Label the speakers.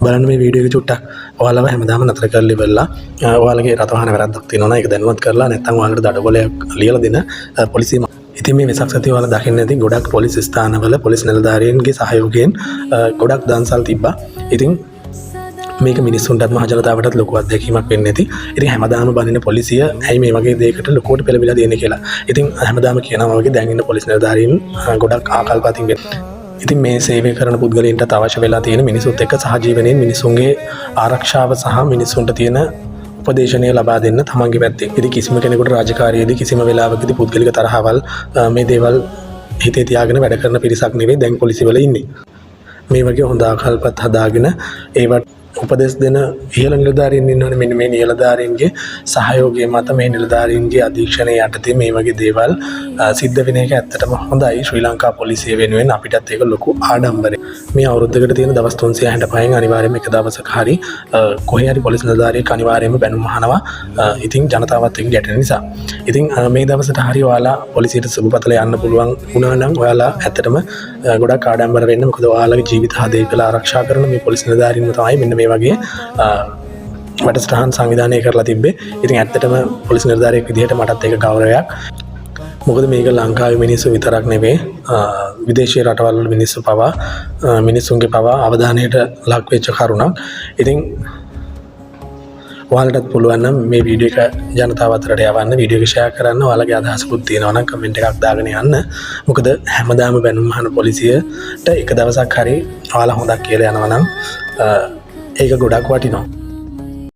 Speaker 1: බලන්න මේ වීඩියෝ එක චුට්ටක් ඔයාලව හැමදාම නතර කරලා ඉවරලා ඔයාලගේ රට වාහන වැරද්දක් තියෙනවා නම් ඒක දැනුවත් කරලා නැත්නම් ඔයාලට දඩගොලයක් ලියලා දෙන පොලිසිය. ඉතින් මේ වෙසක් සතිය ඔයාලා දකින්න ඇති ගොඩක් පොලිස් ස්ථානවල පොලිස් නිලධාරීන්ගේ සහයෝගයෙන් ගොඩක් දන්සල් තිබ්බා. ඉතින් මේක මිනිස්සුන්ටත් මහ ජනතාවටත් ලොකු අත්දැකීමක් වෙන්න ඇති. ඉතින් හැමදාම බනින පොලිසිය ඇයි මේ වගේ දෙයකට ලොකුවට පෙළඹිලා දෙන්නේ කියලා. ඉතින් හැමදාම කියනවා වගේ දැන් ඉන්න පොලිස් නිලධාරීන් ගොඩක් ආකල්පතින් වෙනවා. ඉතින් මේ සේවය කරන පුද්ගලයන්ට අවශ්‍ය වෙලා තියෙන මිනිසුත් එක්ක සහජීවනයෙන් මිනිසුන්ගේ ආරක්ෂාව සහ මිනිසුන්ට තියෙන උපදේශනය ලබා දෙන්න තමන්ගේ පැත්තෙන්. ඉතින් කිසිම කෙනෙකුට රාජකාරියේදී කිසිම වෙලාවකදී පුද්ගලික තරහවල් මේ දේවල් හිතේ තියාගෙන වැඩ කරන පිරිසක් නෙවෙයි දැන් පොලිසිය වල ඉන්නේ. මේ වගේ හොඳ ආකල්පත් හදාගෙන ඒවට උපදෙස් දෙන ඉහළ නිලධාරීන් ඉන්නවනේ. මෙන්න මේ නිලධාරීන්ගේ සහයෝගය මත මේ නිලධාරීන්ගේ අධීක්ෂණය යටතේ මේ වගේ දේවල් සිද්ධ වෙන එක ඇත්තටම හොඳයි. ශ්‍රී ලංකා පොලිසිය වෙනුවෙන් අපිටත් ඒක ලොකු ආඩම්බරයක්. මේ අවුරුද්දකට තියෙන දවස් 365න් අනිවාර්යයෙන්ම එක දවසක හරි කොහේ හරි පොලිස් නිලධාරියෙක් අනිවාර්යයෙන්ම බැනුම් අහනවා. ඉතින් ජනතාවත් එක්ක ගැටෙන නිසා. ඉතින් මේ දවසට හරි ඔයාලා පොලිසියට සුබපතල යන්න පුළුවන් වුණා නම් ඔයාලා ඇත්තටම ගොඩක් ආඩම්බර වෙන්න. මොකද ඔයාලගේ ජීවිත හදේකලා ආරක්ෂා කරන මේ පොලිස් නිලධාරීන්ව තමයි මෙන්න මේ වගේ වැඩසටහන් සංවිධානය කරලා තිබ්බේ. ඉතින් ඇත්තටම පොලිස් නිලධාරියෙක් විදිහට මටත් ඒක ගෞරවයක්. මොකද මේක ලංකාවේ මිනිස්සු විතරක් නෙවෙයි විදේශීය රටවල් වල මිනිස්සු පවා මිනිස්සුන්ගේ පවා අවධානයට ලක් වෙච්ච කරුණක්. ඉතින් ඔයාලටත් පුළුවන් නම් මේ වීඩියෝ එක ජනතාව අතරට යවන්න, වීඩියෝ එක ෂෙයා කරන්න. ඔයාලගේ අදහසකුත් තියෙනවා නම් කමෙන්ට් එකක් දාගෙන යන්න. මොකද හැමදාම බැනුම් අහන පොලිසියට එක දවසක් හරි ඔයාලා හොඳක් කියලා යනවා නම් ඒක ගොඩක් වටිනවා.